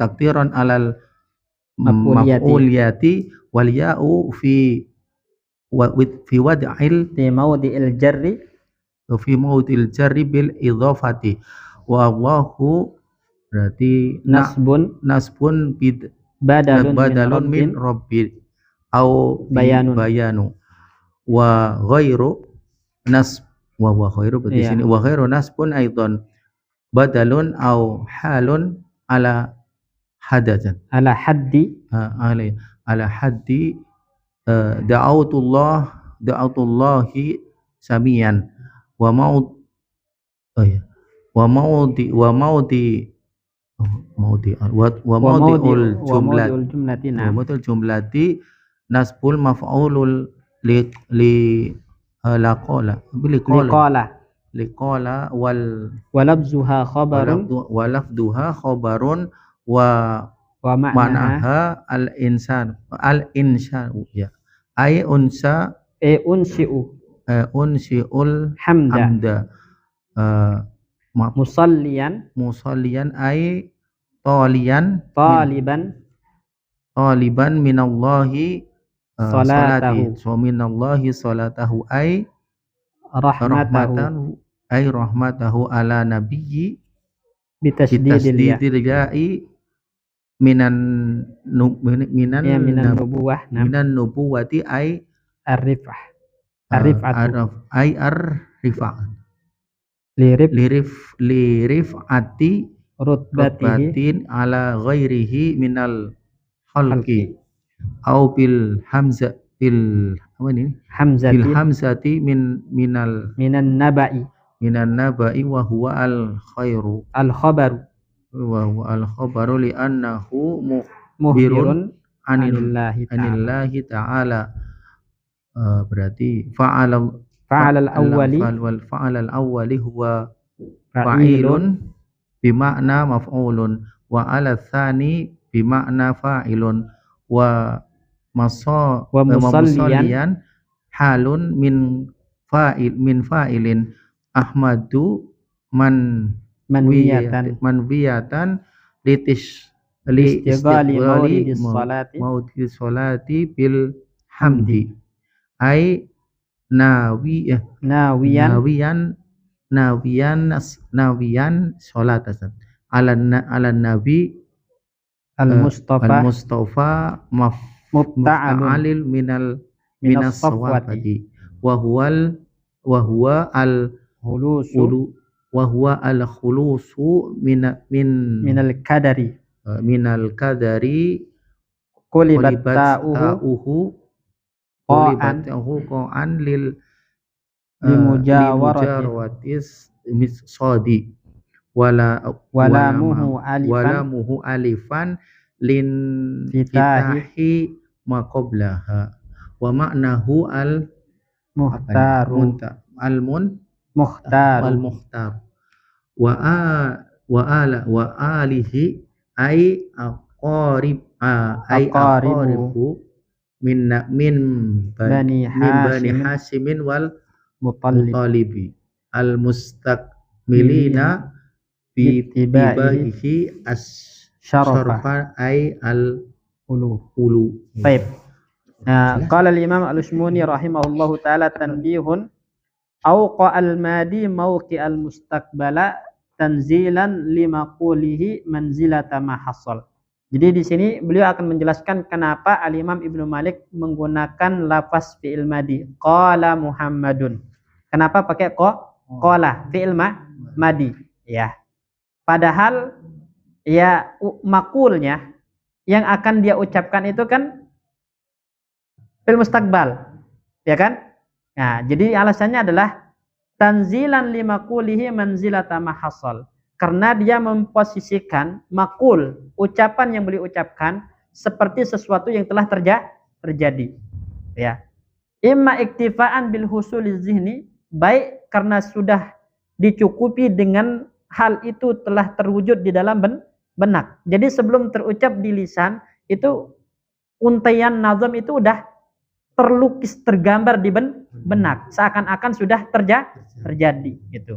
takdiran alal maf'uliyati wal ya'u fi wad'il fi mawdi'il jarri bil idhafati wa Allahu berarti nasbun badalun min rabbi au bayanu wa ghairu berarti sini wa ghairu nasbun aidan badalun au halun ala hadatan ala haddi da'autullahi samian wa maudi'ul jumlati nasbul maf'ulul liqala walabzuha khabarun wa ma'naha al-insan ya ay unsi'ul hamda musalliyan ay taliban minallahi salatahu so minallahi salatahu ay rahmatahu ala nabiyyi bitasdidil ya'i minan nubuwati ay ar-rif'atu ay ar-rif'ah lirif'ati rutbatin ala ghairihi minal khalqi au bil hamzati minan naba'i wa huwa al khabaru li annahu muhbirun anillahi ta'ala. Berarti fa'alal awwali huwa fa'ilun bima'na maf'ulun wa ala tsani bima'na fa'ilun wa musalliyan halun min fa'ilin ahmadu manwiyatan li istiqbali maudhi salati bil hamdi ay nawiyan sholatasan ala nabi al-mustafa mubta'alil minas sawati wa huwa al-khulusu minal kadari qulibat ta'uhu qa'an lil limujawaratis misadi walamuhu alifan walamuhu alifan lin fitahi fitahi ma qablaha wa ma'nahu al muhtaru al muhtaru muhtar wa wa alihi ay aqarib ay aqaribu min bani bani Hashim Hasimin wal mutallib Muttalibi al mustakmilina bi bitibaihi tibaihi as syarafa syarfa ay al ulu. ulu. Baik. Nah, qala al-Imam Al-Ushmuni rahimahullahu taala tanbihun awqa al-madi mawqi al-mustaqbala tanzilan limaqulihi manzilata ma hasal. Jadi di sini beliau akan menjelaskan kenapa Al-Imam Ibnu Malik menggunakan lafaz fi'il madi qala Muhammadun. Kenapa pakai qala fi'il madi ya. Padahal ya makulnya yang akan dia ucapkan itu kan fil mustaqbal, ya kan? Nah, jadi alasannya adalah tanzilan limaqulihi manzilata ma hasal. Karena dia memposisikan makul, ucapan yang beliau ucapkan seperti sesuatu yang telah terjadi. Ya. Imma iktifaan bil husuli zihni, baik karena sudah dicukupi dengan hal itu telah terwujud di dalam benak. Jadi sebelum terucap di lisan, itu untaian nazam itu udah terlukis, tergambar di benak, seakan-akan sudah terjadi gitu.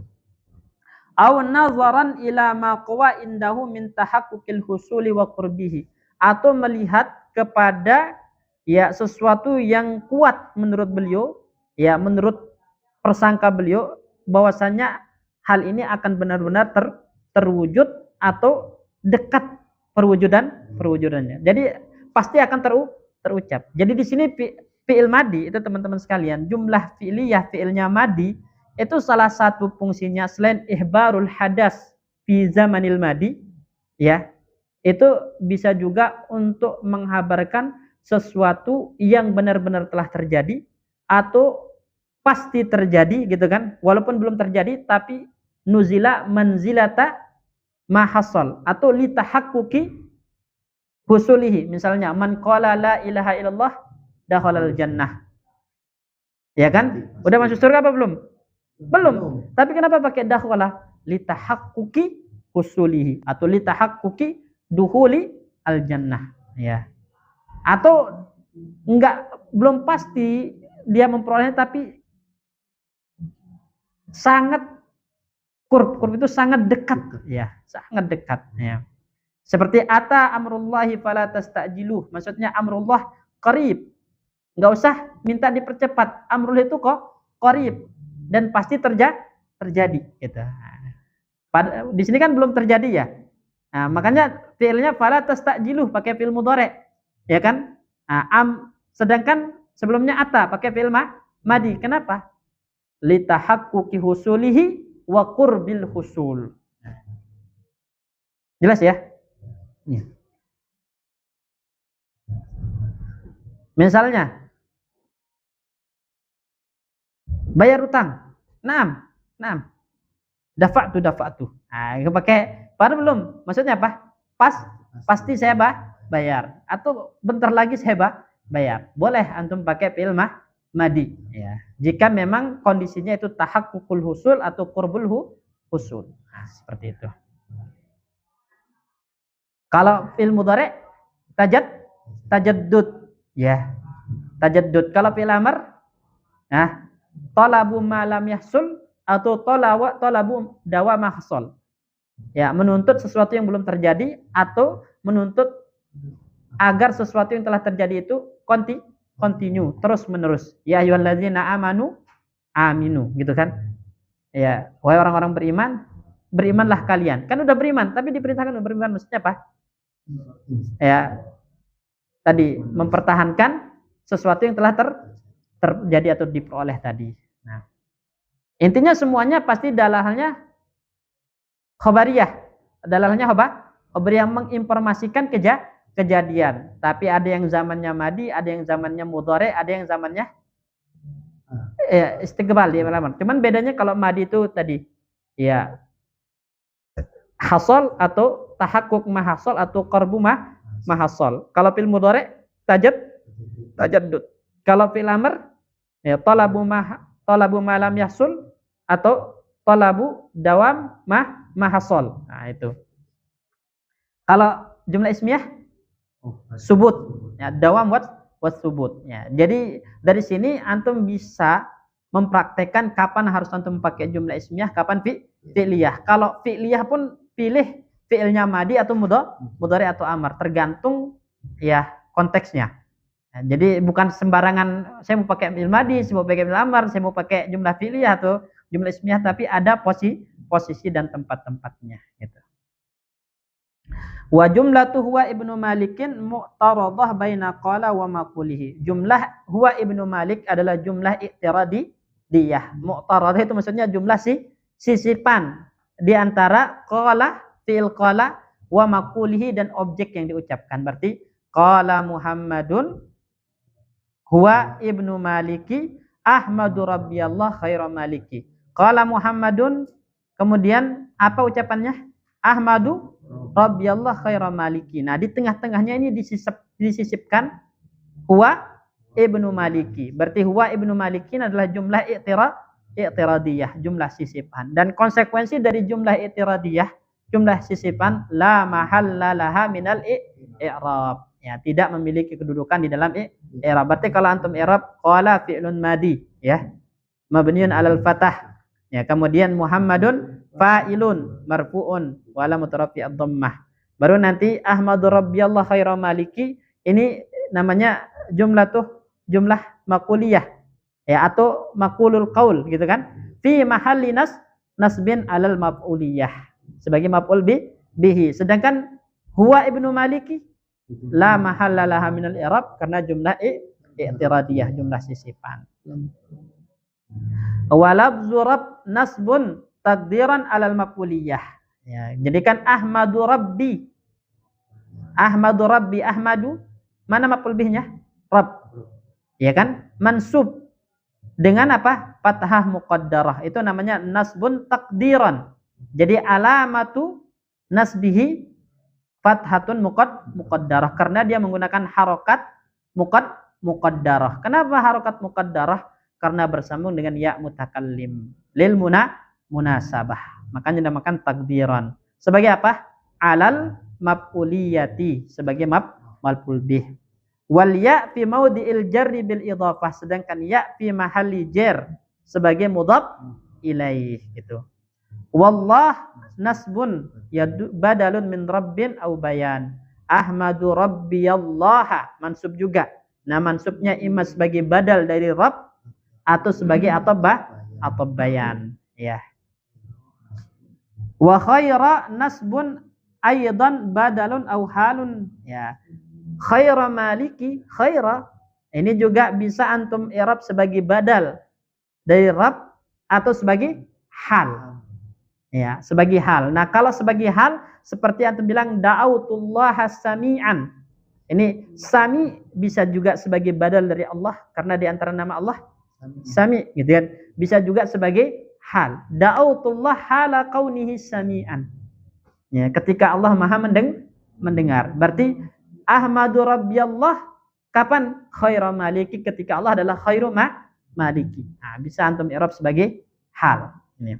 Aw nazaran ila ma qawa indahu min tahaqqul husuli wa qurbihi, atau melihat kepada ya sesuatu yang kuat menurut beliau, ya menurut persangka beliau bahwasanya hal ini akan benar-benar terwujud atau dekat perwujudannya. Jadi pasti akan terucap. Jadi di sini fi'il madi itu teman-teman sekalian, jumlah fi'liyah fi'ilnya madi itu salah satu fungsinya selain ihbarul hadas fi zamanil madi ya, itu bisa juga untuk menghabarkan sesuatu yang benar-benar telah terjadi atau pasti terjadi gitu kan, walaupun belum terjadi tapi nuzila manzilata ma hasal atau litahaqquqi husulihi. Misalnya man qala la ilaha illallah dakhalal jannah, ya kan, udah masuk surga apa belum? Belum. Tapi kenapa pakai dakhala? Litahaqquqi husulihi atau litahaqquqi dukhuli al jannah ya. Atau enggak, belum pasti dia memperolehnya tapi sangat qurb itu sangat dekat ya, sangat dekat ya. Seperti ata amrullahi fala tastajiluh, maksudnya amrullah qarib. Enggak usah minta dipercepat. Amrullah itu kok qarib dan pasti terjadi gitu. Di sini kan belum terjadi ya. Nah, makanya fi'ilnya fala tastajiluh pakai fi'il mudhari, ya kan? Nah, sedangkan sebelumnya ata pakai fi'il madi. Kenapa? Litahaqquqi husulihi wa qurbil husul. Jelas ya? Ya. Misalnya bayar utang. Naam. Dafa'tu. Nah, pakai pada belum. Maksudnya apa? Pasti saya bayar atau bentar lagi saya bayar. Boleh antum pakai fi'il madi ya. Jika memang kondisinya itu tahaqququl husul atau qurbul husul. Nah, seperti itu. Kalau fi'il mudhari tajaddud ya. Tajaddud. Kalau fi'il amr nah talabu ma lam yahsul atau talabu dawama hasal. Ya, menuntut sesuatu yang belum terjadi atau menuntut agar sesuatu yang telah terjadi itu continue, terus menerus. Ya ayyuhalladzina amanu aminu, gitu kan? Ya, wahai orang-orang beriman, berimanlah kalian. Kan udah beriman, tapi diperintahkan untuk beriman, maksudnya apa? Ya, tadi mempertahankan sesuatu yang telah terjadi atau diperoleh tadi. Nah, intinya semuanya pasti dalalnya khobariyah. Dalalnya khobariyah menginformasikan kejadian. Tapi ada yang zamannya madi, ada yang zamannya mudhari, ada yang zamannya istiqbal dia melamar. Cuman bedanya kalau madi itu tadi ya hasol atau tahakkuk mahasol atau qarbu mahasol. Kalau fil mudhari tajaddud. Kalau fil amr ya talabu ma lam yahsul atau talabu dawam mahasol. Nah, itu. Kalau jumlah ismiyah subut ya, dawam wat subut ya. Jadi dari sini antum bisa mempraktekkan kapan harus antum pakai jumlah ismiyah, kapan fi'liyah. Kalau fi'liyah pun pilih fi'ilnya madi atau mudhari atau amar, tergantung ya konteksnya. Ya, jadi bukan sembarangan saya mau pakai fi'il madi, saya mau pakai fi'il amar, saya mau pakai jumlah fi'liyah atau jumlah ismiyah, tapi ada posisi dan tempat-tempatnya gitu. Wa jumlatu huwa ibnu Malikin mu'taradah baina qala wa maqulihi. Jumlah huwa ibnu Malik adalah jumlah i'tiradiyah. Mu'taradah itu maksudnya jumlah sisipan di antara qala, fi'il qala, wa maqulihi dan objek yang diucapkan. Berarti qala Muhammadun huwa ibnu Maliki Ahmadu rabbiyallah khairu maliki. Qala Muhammadun, kemudian apa ucapannya? Ahmadu rabbiyallah khairu maliki. Nah, di tengah-tengahnya ini disisipkan huwa ibnu Maliki. Berarti huwa ibnu Malikin adalah jumlah i'tiradiyah, jumlah sisipan. Dan konsekuensi dari jumlah i'tiradiyah, jumlah sisipan, la mahalla laha minal i'rab. Ya, tidak memiliki kedudukan di dalam i'rab. Berarti kalau antum i'rab qala fi'lun madi ya, mabniun 'alal fathah. Ya, kemudian Muhammadun fa'ilun marfu'un wa alamat rafi'i ad-dhammah. Baru nanti Ahmadu rabbiyallah khairu maliki, ini namanya jumlah maquliyah ya, atau maqulul qaul gitu kan, fi mahalli nasbin alal maf'uliyah sebagai maf'ul bihi. Sedangkan huwa ibnu Maliki la mahalla laha minal i'rab karena jumlah i'tiradiyah, jumlah sisipan. Walabzu rabb nasbun taqdiran alal maf'uliyah. Ya, jadikan Ahmadu Rabbi. Ahmadu Rabbi, Ahmadu mana maf'ul bihnya? Rabb. Ya kan? Mansub dengan apa? Fathah muqaddarah. Itu namanya nasbun taqdiran. Jadi alamatu nasbihi fathatun muqaddarah karena dia menggunakan harokat muqaddarah. Kenapa harokat muqaddarah? Karena bersambung dengan ya mutakallim lil munasabah. Makanya dinamakan takdiran. Sebagai apa? Alal maf'uliyati, sebagai maf'ul bih. Wal ya fi maudhi'il jarri bil idhafah, sedangkan ya fi mahalli jar sebagai mudhaf ilaih gitu. Wallah nasbun ya badalun min rabbin au bayan. Ahmadu rabbiyallah mansub juga. Nah, mansubnya imma sebagai badal dari rabb atau sebagai atau bayan ya. Wa khaira nasbun aidan badalun au halun ya. Khaira maliki, khaira ini juga bisa antum i'rab sebagai badal dari rabb atau sebagai hal ya, sebagai hal. Nah, kalau sebagai hal seperti antum bilang da'autullaha sami'an, ini sami bisa juga sebagai badal dari Allah karena di antara nama Allah Sami gitu kan. Bisa juga sebagai hal. Da'autullah hala kaunihi sami'an. Ya, ketika Allah Maha mendengar. Berarti Ahmadu rabbiyallah kapan? Khairu maliki, ketika Allah adalah khairu maliki. Nah, bisa antum i'rab sebagai hal. Ini.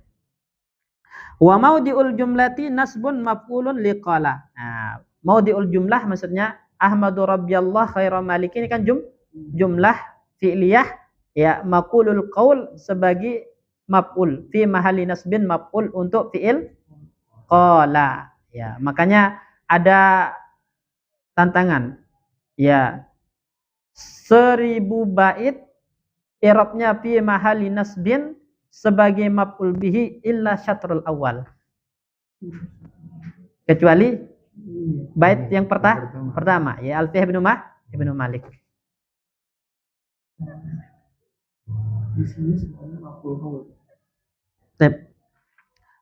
Wa maudhi'ul jumlati nasbun maf'ulun liqala. Nah, maudhi'ul jumlah maksudnya Ahmadu rabbiyallah khairu maliki, ini kan jumlah fi'liyah ya, maqulul qaul sebagai maf'ul fi mahalli nasbin maf'ul untuk fi'il qala ya. Makanya ada tantangan ya, 1000 bait i'rabnya fi mahalli nasbin sebagai maf'ul bihi illa syatrul awal, kecuali bait yang pertama ya, Alfiyah ibnu Malik. Di sini sebenarnya maf'ul qaul.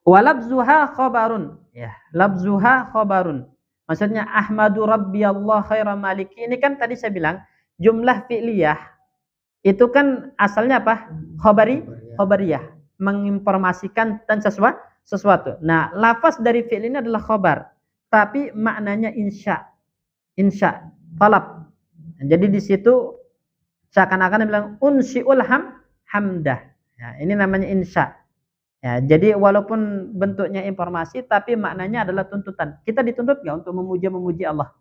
Walabzuha khabarun ya, labzuha khabarun. Maksudnya Ahmadu rabbiyallah khairu maliki, ini kan tadi saya bilang jumlah fi'liyah itu kan asalnya apa? Khabariyah, menginformasikan tentang sesuatu. Nah, lafaz dari fi'il ini adalah khobar, tapi maknanya insya. Insya, talab. Jadi di situ seakan-akan bilang unsyiul hamdah. Ya, ini namanya insya. Ya, jadi walaupun bentuknya informasi, tapi maknanya adalah tuntutan. Kita dituntut nggak untuk memuji Allah?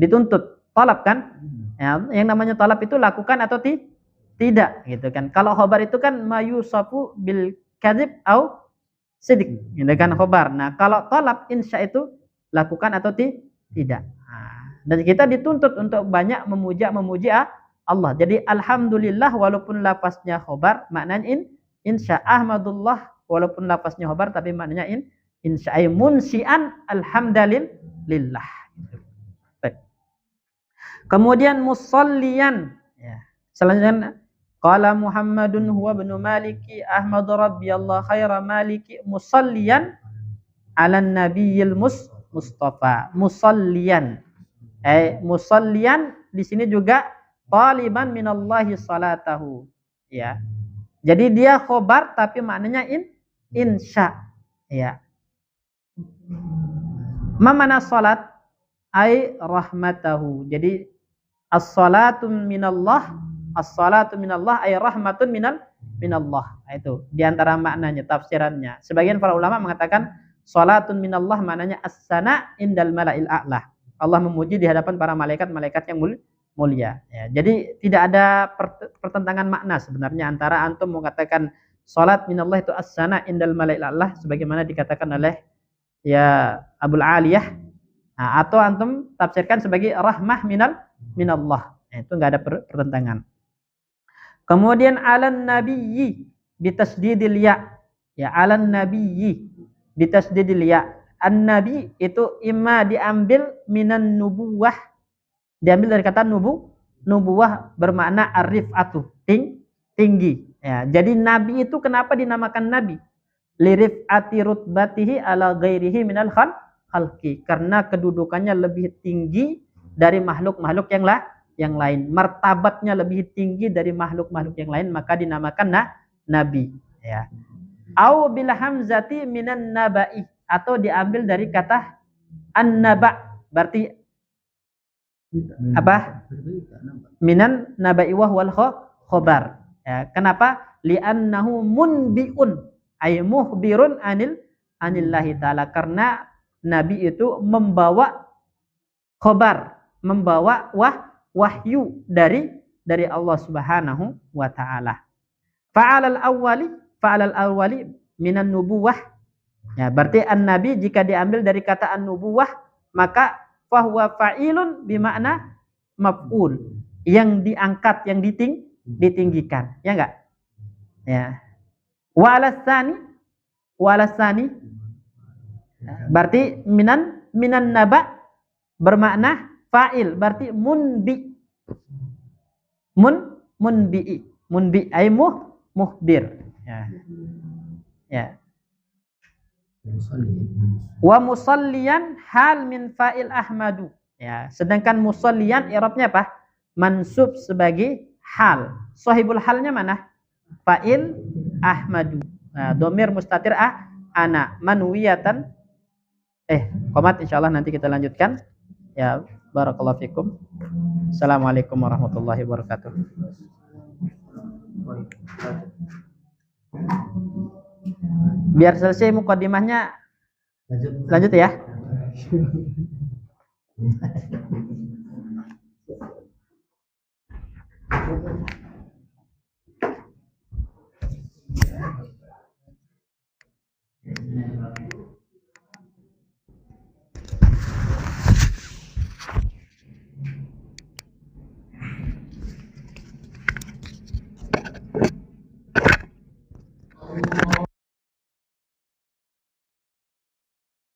Dituntut. Talab kan? Ya, yang namanya talab itu lakukan atau tidak, gitu kan? Kalau khobar itu kan mayusafu bil kadzib au sidik, gitu kan khobar. Nah, kalau talab insya itu lakukan atau tidak. Nah, dan kita dituntut untuk banyak memuji Allah. Jadi alhamdulillah walaupun lafaznya khobar, maknanya insya. Ahmadullah walaupun lafaznya khobar tapi maknanya insya. Ay munsian alhamdulillah. Kemudian musalliyan. Ya. Selanjutnya qala Muhammadun huwa ibnu Maliki Ahmad rabbiyallah khaira maliki musalliyan ala nabiyil mustafa. Musalliyan. Musalliyan di sini juga taliban minallahi salatahu. Ya. Jadi dia khobar tapi maknanya insya. Ya. Ma mana salat? Ai rahmatahu. Jadi as-salatu minallah, as-salatu minallah ay rahmatun minallah. Itu di antara maknanya, tafsirannya. Sebagian para ulama mengatakan salatun minallah maknanya as-sana indal mala'il a'la. Allah memuji di hadapan para malaikat-malaikat yang mulia. Ya, jadi tidak ada pertentangan makna sebenarnya antara antum mengatakan salat minallah itu as-sana indal mala'il a'la sebagaimana dikatakan oleh ya Abul Aliyah. Nah, atau antum tafsirkan sebagai rahmah minallah. Itu enggak ada pertentangan. Kemudian alan nabiyyi bitasdidil ya. Ya, alan nabiyyi bitasdidil ya. An-nabi itu imma diambil minan nubuwah. Diambil dari kata nubuwah bermakna arifatu, tinggi. Ya, jadi nabi itu kenapa dinamakan nabi? Lirifati rutbatihi ala ghairihi minal khalqi, karena kedudukannya lebih tinggi dari makhluk-makhluk yang lain, martabatnya lebih tinggi dari makhluk-makhluk yang lain, maka dinamakan nabi. Ya. Au bil hamzati minan nabai, atau diambil dari kata an-naba, berarti apa? Minan nabai wa wal khobar. Ya, kenapa? Li'annahu munbiun, ay mukhbirun anillahi ta'ala, karena nabi itu membawa khobar, membawa wahyu dari Allah Subhanahu wa taala. Fa'alal awwali minan nubuwah. Ya, berarti an-nabi jika diambil dari kata an-nubuwah maka fahuwa fa'ilun bimakna maf'ul, yang diangkat, yang ditinggikan. Ya enggak? Ya. Wa alasani berarti minan naba bermakna fa'il, berarti munbi ay muhbir. Ya. Ya. Wa musalliyan hal min fa'il ahmadu. Ya, sedangkan musalliyan i'rabnya apa? Mansub sebagai hal. Sahibul halnya mana? Fa'il ahmadu. Nah, dhamir mustatir ana manwiyatan. Qomat insyaallah nanti kita lanjutkan. Ya, barakallahu fikum. Assalamualaikum warahmatullahi wabarakatuh. Biar selesai mukadimahnya lanjut ya.